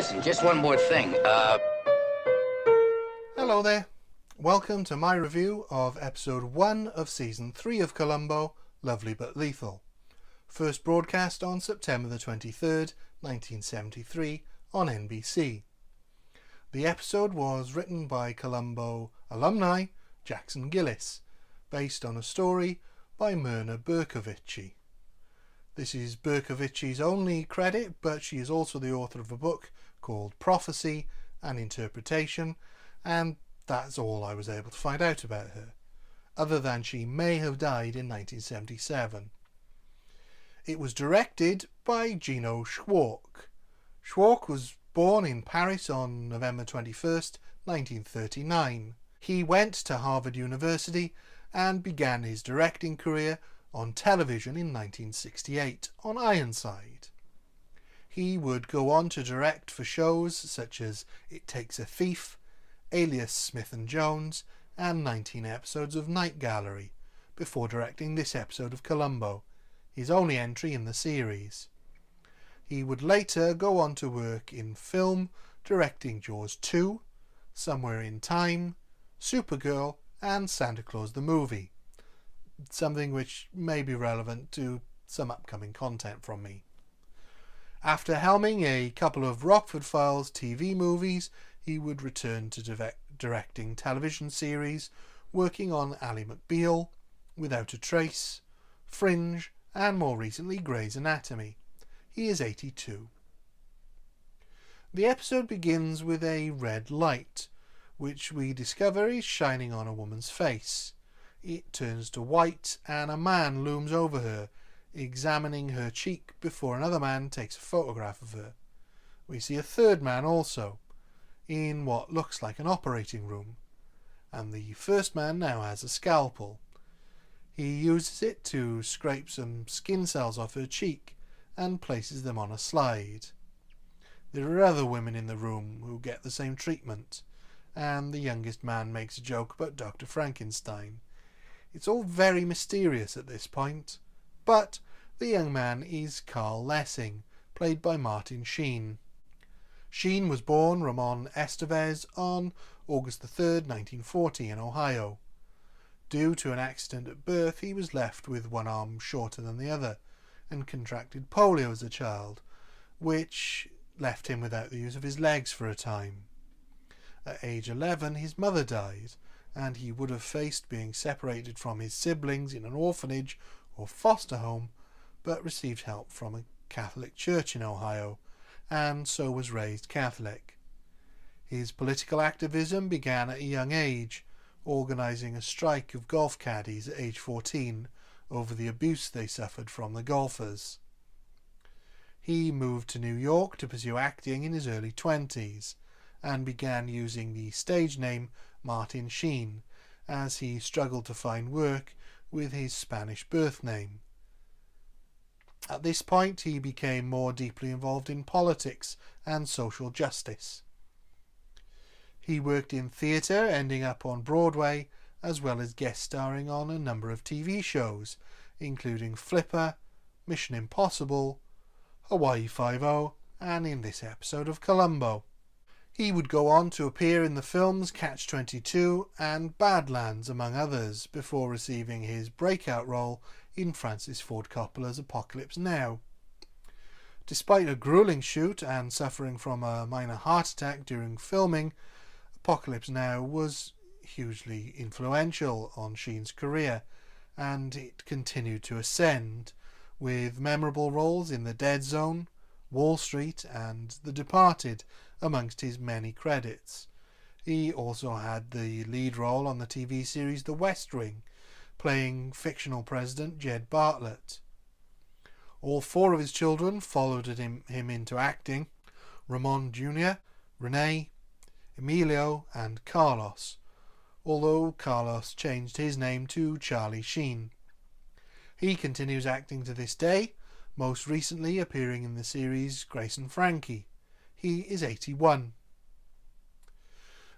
listen, just one more thing. Hello there. Welcome to my review of episode 1 of season 3 of Columbo, Lovely But Lethal. First broadcast on September the 23rd, 1973 on NBC. The episode was written by Columbo alumni Jackson Gillis, based on a story by Myrna Bercovici. This is Bercovici's only credit, but she is also the author of a book called Prophecy and Interpretation, and that's all I was able to find out about her, other than she may have died in 1977. It was directed by Gino Schwark. Schwark was born in Paris on November 21st, 1939. He went to Harvard University and began his directing career on television in 1968 on Ironside. He would go on to direct for shows such as It Takes a Thief, Alias Smith and Jones, and 19 episodes of Night Gallery, before directing this episode of Columbo, his only entry in the series. He would later go on to work in film, directing Jaws 2, Somewhere in Time, Supergirl, and Santa Claus the Movie, something which may be relevant to some upcoming content from me. After helming a couple of Rockford Files TV movies, he would return to directing television series, working on Ally McBeal, Without a Trace, Fringe, and more recently Grey's Anatomy. He is 82. The episode begins with a red light, which we discover is shining on a woman's face. It turns to white and a man looms over her, examining her cheek before another man takes a photograph of her. We see a third man also, in what looks like an operating room, and the first man now has a scalpel. He uses it to scrape some skin cells off her cheek and places them on a slide. There are other women in the room who get the same treatment, and the youngest man makes a joke about Dr. Frankenstein. It's all very mysterious at this point, but the young man is Carl Lessing, played by Martin Sheen. Sheen was born Ramon Estevez on August 3rd, 1940 in Ohio. Due to an accident at birth, he was left with one arm shorter than the other and contracted polio as a child, which left him without the use of his legs for a time. At age 11, his mother died, and he would have faced being separated from his siblings in an orphanage or foster home, but received help from a Catholic church in Ohio, and so was raised Catholic. His political activism began at a young age, organising a strike of golf caddies at age 14 over the abuse they suffered from the golfers. He moved to New York to pursue acting in his early 20s, and began using the stage name Martin Sheen as he struggled to find work with his Spanish birth name. At this point, he became more deeply involved in politics and social justice. He worked in theatre, ending up on Broadway, as well as guest starring on a number of TV shows, including Flipper, Mission Impossible, Hawaii Five-0, and in this episode of Columbo. He would go on to appear in the films Catch-22 and Badlands, among others, before receiving his breakout role in Francis Ford Coppola's Apocalypse Now. Despite a grueling shoot and suffering from a minor heart attack during filming, Apocalypse Now was hugely influential on Sheen's career, and it continued to ascend, with memorable roles in The Dead Zone, Wall Street, and The Departed amongst his many credits. He also had the lead role on the TV series The West Wing, playing fictional President Jed Bartlett. All four of his children followed him into acting: Ramon Jr., Renee, Emilio, and Carlos, although Carlos changed his name to Charlie Sheen. He continues acting to this day, most recently appearing in the series Grayson Frankie. He is 81.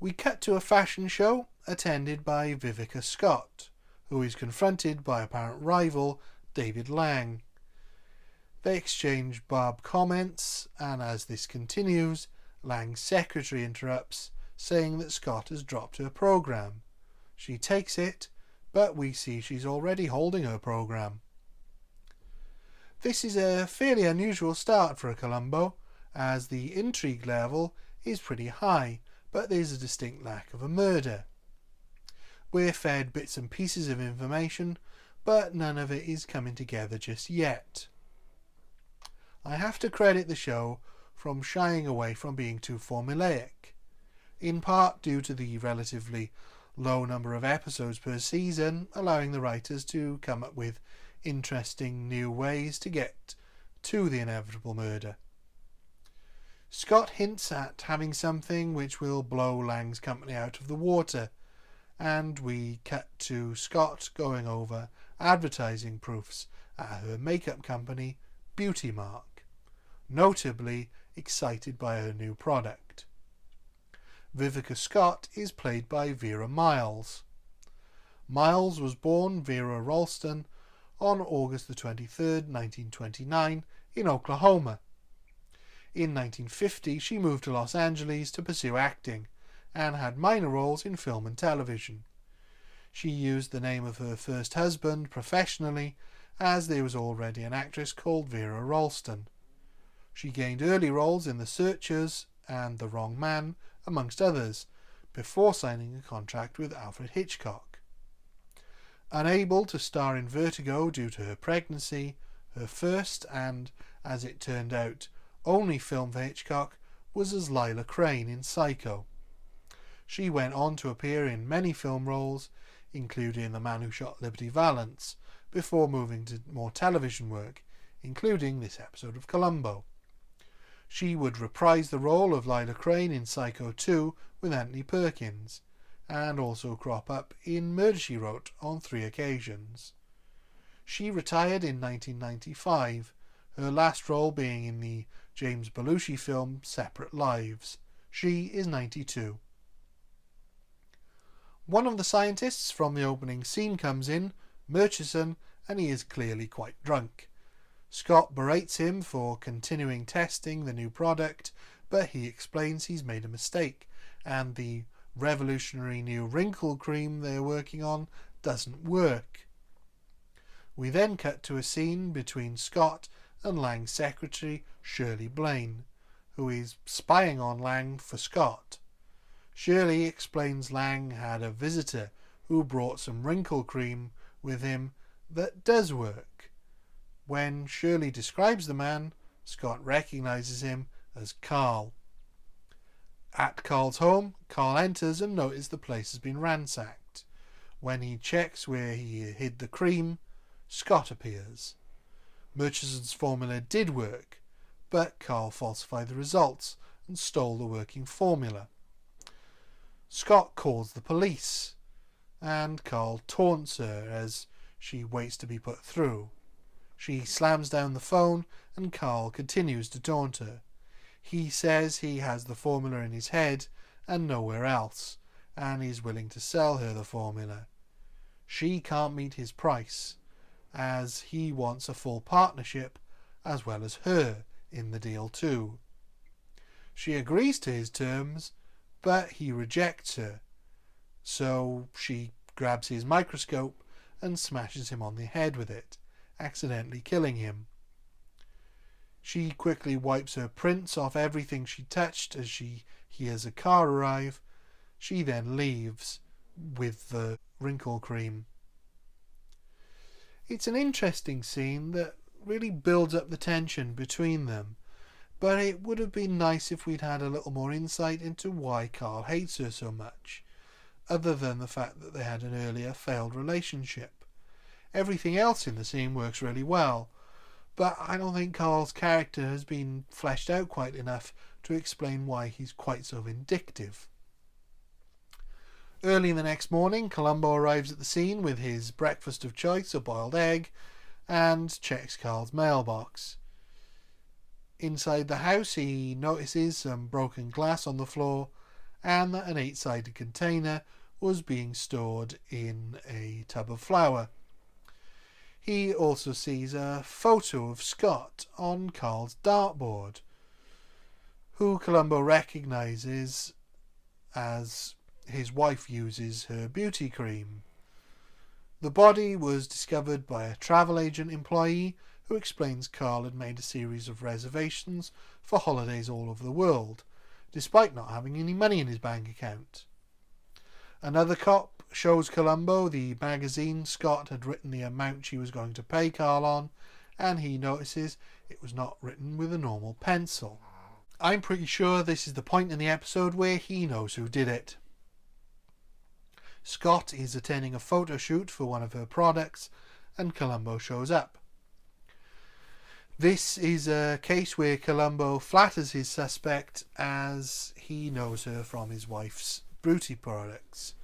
We cut to a fashion show attended by Vivica Scott, who is confronted by apparent rival David Lang. They exchange barbed comments, and as this continues, Lang's secretary interrupts, saying that Scott has dropped her program. She takes it, but we see she's already holding her program. This is a fairly unusual start for a Columbo, as the intrigue level is pretty high, but there's a distinct lack of a murder. We're fed bits and pieces of information, but none of it is coming together just yet. I have to credit the show from shying away from being too formulaic, in part due to the relatively low number of episodes per season, allowing the writers to come up with interesting new ways to get to the inevitable murder. Scott hints at having something which will blow Lang's company out of the water, and we cut to Scott going over advertising proofs at her makeup company, Beauty Mark, notably excited by her new product. Vivica Scott is played by Vera Miles. Miles was born Vera Ralston on August the 23rd, 1929 in Oklahoma. In 1950 she moved to Los Angeles to pursue acting and had minor roles in film and television. She used the name of her first husband professionally, as there was already an actress called Vera Ralston. She gained early roles in The Searchers and The Wrong Man, amongst others, before signing a contract with Alfred Hitchcock. Unable to star in Vertigo due to her pregnancy, her first and, as it turned out, only film for Hitchcock was as Lila Crane in Psycho. She went on to appear in many film roles, including The Man Who Shot Liberty Valance, before moving to more television work, including this episode of Columbo. She would reprise the role of Lila Crane in Psycho 2 with Anthony Perkins, and also crop up in Murder, She Wrote on 3 occasions. She retired in 1995, her last role being in the James Belushi film Separate Lives. She is 92. One of the scientists from the opening scene comes in, Murchison, and he is clearly quite drunk. Scott berates him for continuing testing the new product, but he explains he's made a mistake, and the revolutionary new wrinkle cream they're working on doesn't work. We then cut to a scene between Scott and Lang's secretary, Shirley Blaine, who is spying on Lang for Scott. Shirley explains Lang had a visitor who brought some wrinkle cream with him that does work. When Shirley describes the man, Scott recognizes him as Carl. At Carl's home, Carl enters and notices the place has been ransacked. When he checks where he hid the cream, Scott appears. Murchison's formula did work, but Carl falsified the results and stole the working formula. Scott calls the police, and Carl taunts her as she waits to be put through. She slams down the phone, and Carl continues to taunt her. He says he has the formula in his head and nowhere else, and he's willing to sell her the formula. She can't meet his price, as he wants a full partnership as well as her in the deal too. She agrees to his terms, but he rejects her, so she grabs his microscope and smashes him on the head with it, accidentally killing him. She quickly wipes her prints off everything she touched as she hears a car arrive. She then leaves with the wrinkle cream. It's an interesting scene that really builds up the tension between them, but it would have been nice if we'd had a little more insight into why Carl hates her so much, other than the fact that they had an earlier failed relationship. Everything else in the scene works really well, but I don't think Carl's character has been fleshed out quite enough to explain why he's quite so vindictive. Early the next morning, Columbo arrives at the scene with his breakfast of choice, a boiled egg, and checks Carl's mailbox. Inside the house, he notices some broken glass on the floor and that an 8-sided container was being stored in a tub of flour. He also sees a photo of Scott on Carl's dartboard, who Columbo recognises as his wife uses her beauty cream. The body was discovered by a travel agent employee who explains Carl had made a series of reservations for holidays all over the world, despite not having any money in his bank account. Another cop shows Columbo the magazine Scott had written the amount she was going to pay Carl on, and he notices it was not written with a normal pencil. I'm pretty sure this is the point in the episode where he knows who did it. Scott is attending a photo shoot for one of her products, and Columbo shows up. This is a case where Columbo flatters his suspect as he knows her from his wife's beauty products.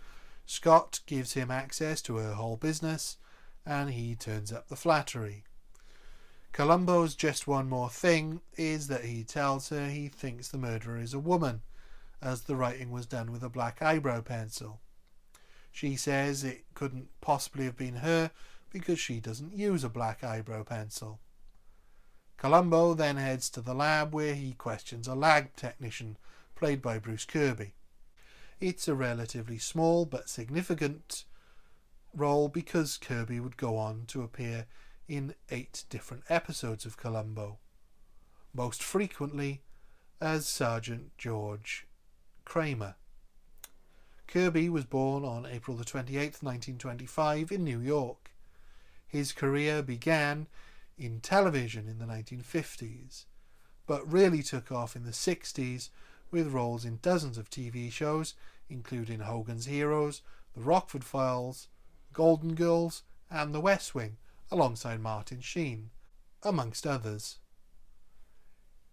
Scott gives him access to her whole business, and he turns up the flattery. Columbo's just one more thing is that he tells her he thinks the murderer is a woman, as the writing was done with a black eyebrow pencil. She says it couldn't possibly have been her because she doesn't use a black eyebrow pencil. Columbo then heads to the lab where he questions a lab technician played by Bruce Kirby. It's a relatively small but significant role because Kirby would go on to appear in 8 different episodes of Columbo, most frequently as Sergeant George Kramer. Kirby was born on April the 28th, 1925 in New York. His career began in television in the 1950s, but really took off in the 60s with roles in dozens of TV shows, including Hogan's Heroes, The Rockford Files, Golden Girls, and The West Wing, alongside Martin Sheen, amongst others.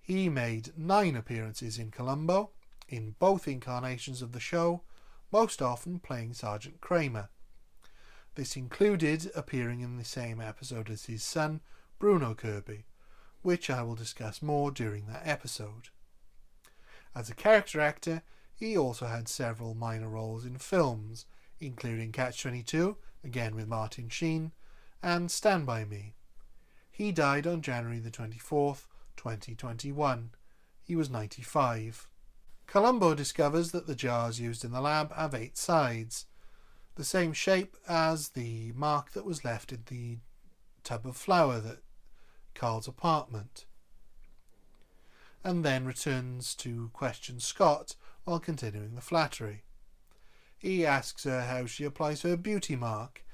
He made 9 appearances in Columbo, in both incarnations of the show, most often playing Sergeant Kramer. This included appearing in the same episode as his son, Bruno Kirby, which I will discuss more during that episode. As a character actor, he also had several minor roles in films, including Catch-22, again with Martin Sheen, and Stand By Me. He died on January the 24th, 2021. He was 95. Columbo discovers that the jars used in the lab have 8 sides, the same shape as the mark that was left in the tub of flour at Carl's apartment, and then returns to question Scott while continuing the flattery. He asks her how she applies her beauty mark,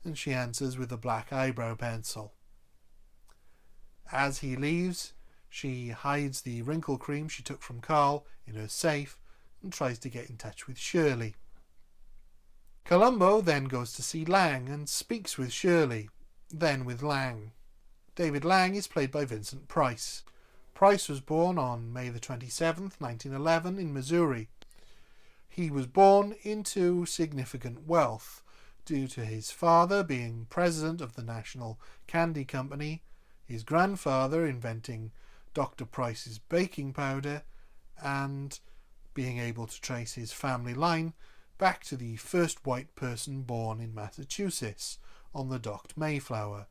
and she answers with a black eyebrow pencil. As he leaves, she hides the wrinkle cream she took from Carl in her safe and tries to get in touch with Shirley. Columbo then goes to see Lang and speaks with Shirley, then with Lang. David Lang is played by Vincent Price. Price was born on May the 27th, 1911 in Missouri. He was born into significant wealth due to his father being president of the National Candy Company, his grandfather inventing Dr. Price's baking powder, and being able to trace his family line back to the first white person born in Massachusetts on the docked Mayflower.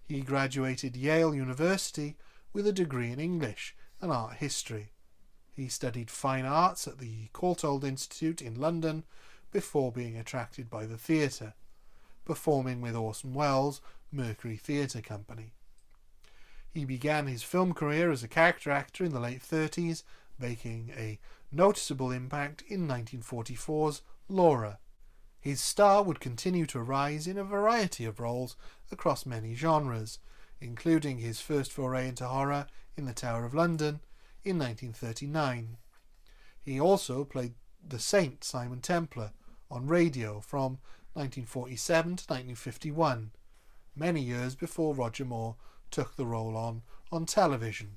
He graduated Yale University with a degree in English and art history. He studied fine arts at the Courtauld Institute in London before being attracted by the theatre, performing with Orson Welles' Mercury Theatre Company. He began his film career as a character actor in the late 30s, making a noticeable impact in 1944's Laura. His star would continue to rise in a variety of roles across many genres, including his first foray into horror in The Tower of London in 1939. He also played the Saint Simon Templar on radio from 1947 to 1951, many years before Roger Moore took the role on television.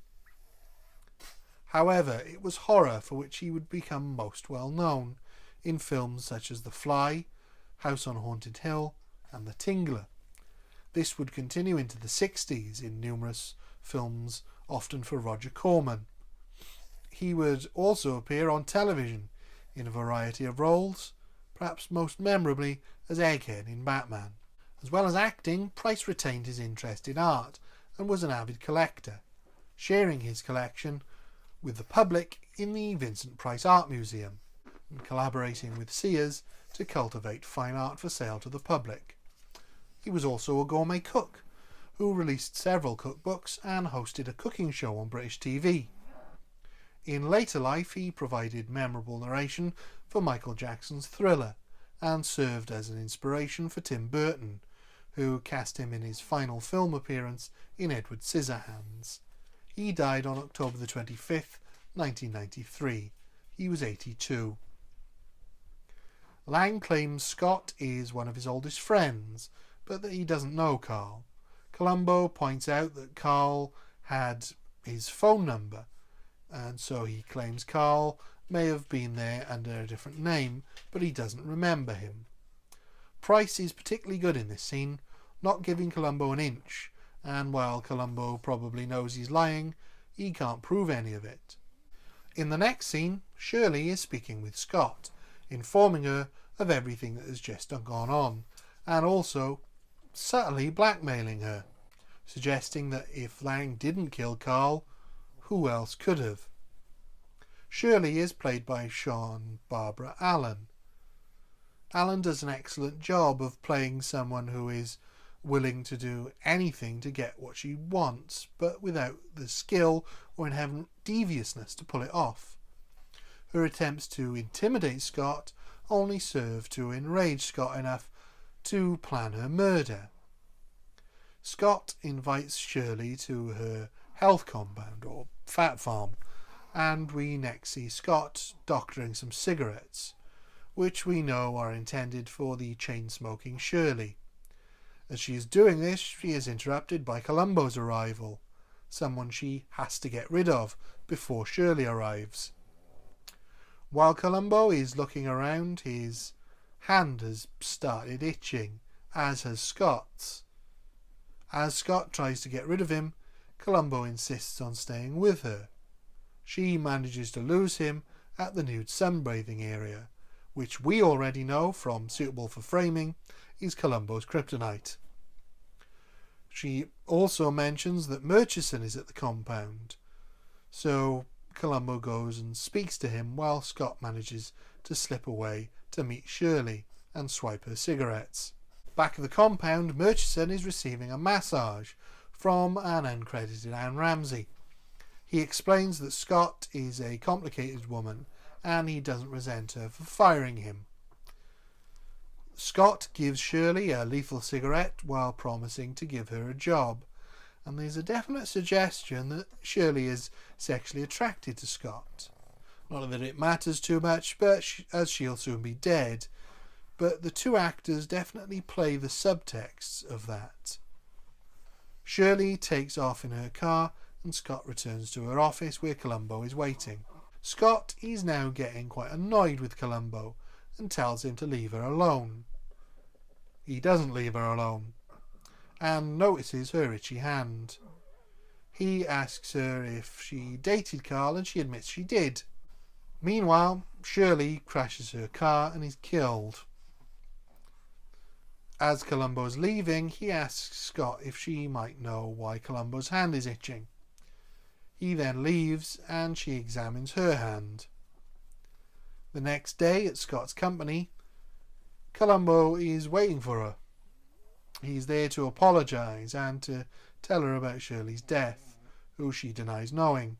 However, it was horror for which he would become most well known in films such as The Fly, House on Haunted Hill, and The Tingler. This would continue into the 60s in numerous films, often for Roger Corman. He would also appear on television in a variety of roles, perhaps most memorably as Egghead in Batman. As well as acting, Price retained his interest in art and was an avid collector, sharing his collection with the public in the Vincent Price Art Museum, and collaborating with Sears to cultivate fine art for sale to the public. He was also a gourmet cook, who released several cookbooks and hosted a cooking show on British TV. In later life, he provided memorable narration for Michael Jackson's Thriller, and served as an inspiration for Tim Burton, who cast him in his final film appearance in Edward Scissorhands. He died on October the 25th, 1993. He was 82. Lang claims Scott is one of his oldest friends, but that he doesn't know Carl. Columbo points out that Carl had his phone number, and so he claims Carl may have been there under a different name, but he doesn't remember him. Price is particularly good in this scene, not giving Columbo an inch, and while Columbo probably knows he's lying, he can't prove any of it. In the next scene, Shirley is speaking with Scott, informing her of everything that has just gone on, and also subtly blackmailing her, suggesting that if Lang didn't kill Carl, who else could have? Shirley is played by Sean Barbara Allen. Allen does an excellent job of playing someone who is willing to do anything to get what she wants, but without the skill or inherent deviousness to pull it off. Her attempts to intimidate Scott only serve to enrage Scott enough to plan her murder. Scott invites Shirley to her health compound, or fat farm, and we next see Scott doctoring some cigarettes, which we know are intended for the chain-smoking Shirley. As she is doing this, she is interrupted by Columbo's arrival, someone she has to get rid of before Shirley arrives. While Columbo is looking around, his hand has started itching, as has Scott's. As Scott tries to get rid of him, Columbo insists on staying with her. She manages to lose him at the nude sunbathing area, which we already know from Suitable for Framing is Columbo's kryptonite. She also mentions that Murchison is at the compound, so Columbo goes and speaks to him while Scott manages to slip away to meet Shirley and swipe her cigarettes. Back at the compound, Murchison is receiving a massage from an uncredited Anne Ramsey. He explains that Scott is a complicated woman and he doesn't resent her for firing him. Scott gives Shirley a lethal cigarette while promising to give her a job, and there's a definite suggestion that Shirley is sexually attracted to Scott. Not that it matters too much, but as she'll soon be dead, but the two actors definitely play the subtexts of that. Shirley takes off in her car and Scott returns to her office where Columbo is waiting. Scott is now getting quite annoyed with Columbo and tells him to leave her alone. He doesn't leave her alone and notices her itchy hand. He asks her if she dated Carl and she admits she did. Meanwhile, Shirley crashes her car and is killed. As Columbo's leaving, he asks Scott if she might know why Columbo's hand is itching. He then leaves and she examines her hand. The next day at Scott's company, Columbo is waiting for her. He's there to apologise and to tell her about Shirley's death, who she denies knowing.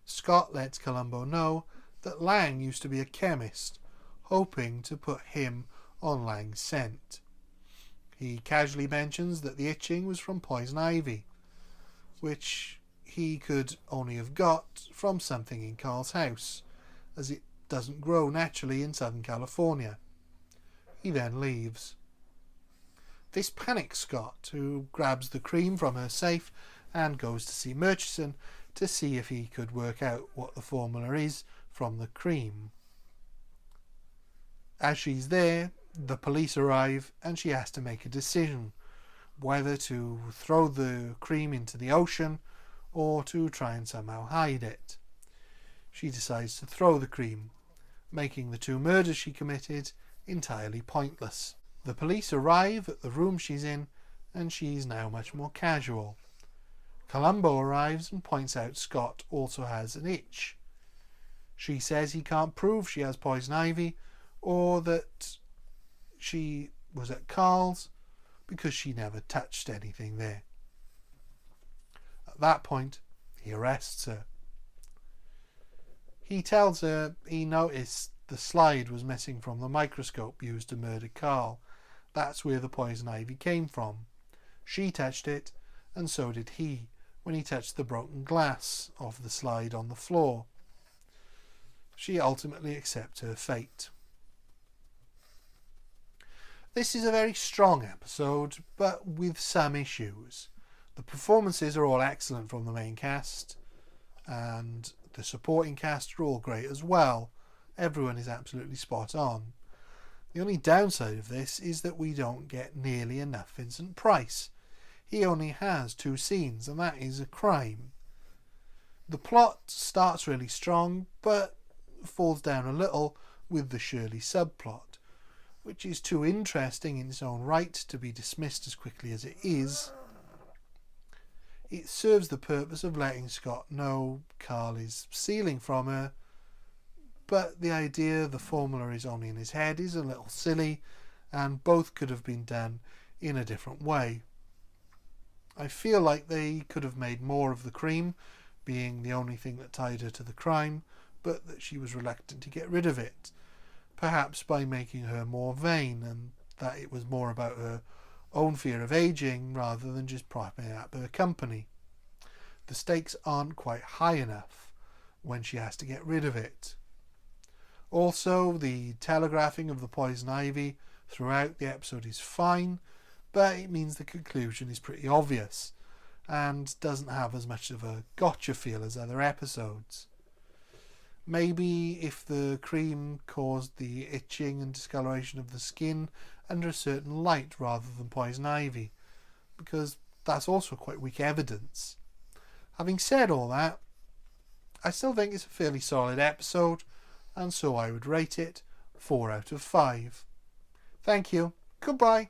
Scott lets Columbo know that Lang used to be a chemist, hoping to put him on Lang's scent. He casually mentions that the itching was from poison ivy, which he could only have got from something in Carl's house, as it doesn't grow naturally in Southern California. He then leaves. This panics Scott, who grabs the cream from her safe and goes to see Murchison to see if he could work out what the formula is from the cream. As she's there, the police arrive and she has to make a decision whether to throw the cream into the ocean or to try and somehow hide it. She decides to throw the cream, making the two murders she committed entirely pointless. The police arrive at the room she's in and she's now much more casual. Columbo arrives and points out Scott also has an itch. She says he can't prove she has poison ivy or that she was at Carl's because she never touched anything there. At that point, he arrests her. He tells her he noticed the slide was missing from the microscope used to murder Carl. That's where the poison ivy came from. She touched it, and so did he when he touched the broken glass of the slide on the floor. She ultimately accepts her fate. This is a very strong episode, but with some issues. The performances are all excellent from the main cast, and the supporting cast are all great as well. Everyone is absolutely spot on. The only downside of this is that we don't get nearly enough Vincent Price. He only has 2 scenes, and that is a crime. The plot starts really strong, but falls down a little with the Shirley subplot, which is too interesting in its own right to be dismissed as quickly as it is. It serves the purpose of letting Scott know Carl is stealing from her, but the idea the formula is only in his head is a little silly, and both could have been done in a different way. I feel like they could have made more of the cream being the only thing that tied her to the crime, but that she was reluctant to get rid of it, perhaps by making her more vain, and that it was more about her own fear of aging rather than just propping up her company. The stakes aren't quite high enough when she has to get rid of it. Also, the telegraphing of the poison ivy throughout the episode is fine, but it means the conclusion is pretty obvious and doesn't have as much of a gotcha feel as other episodes. Maybe if the cream caused the itching and discoloration of the skin under a certain light rather than poison ivy, because that's also quite weak evidence. Having said all that, I still think it's a fairly solid episode, and so I would rate it 4 out of 5. Thank you. Goodbye.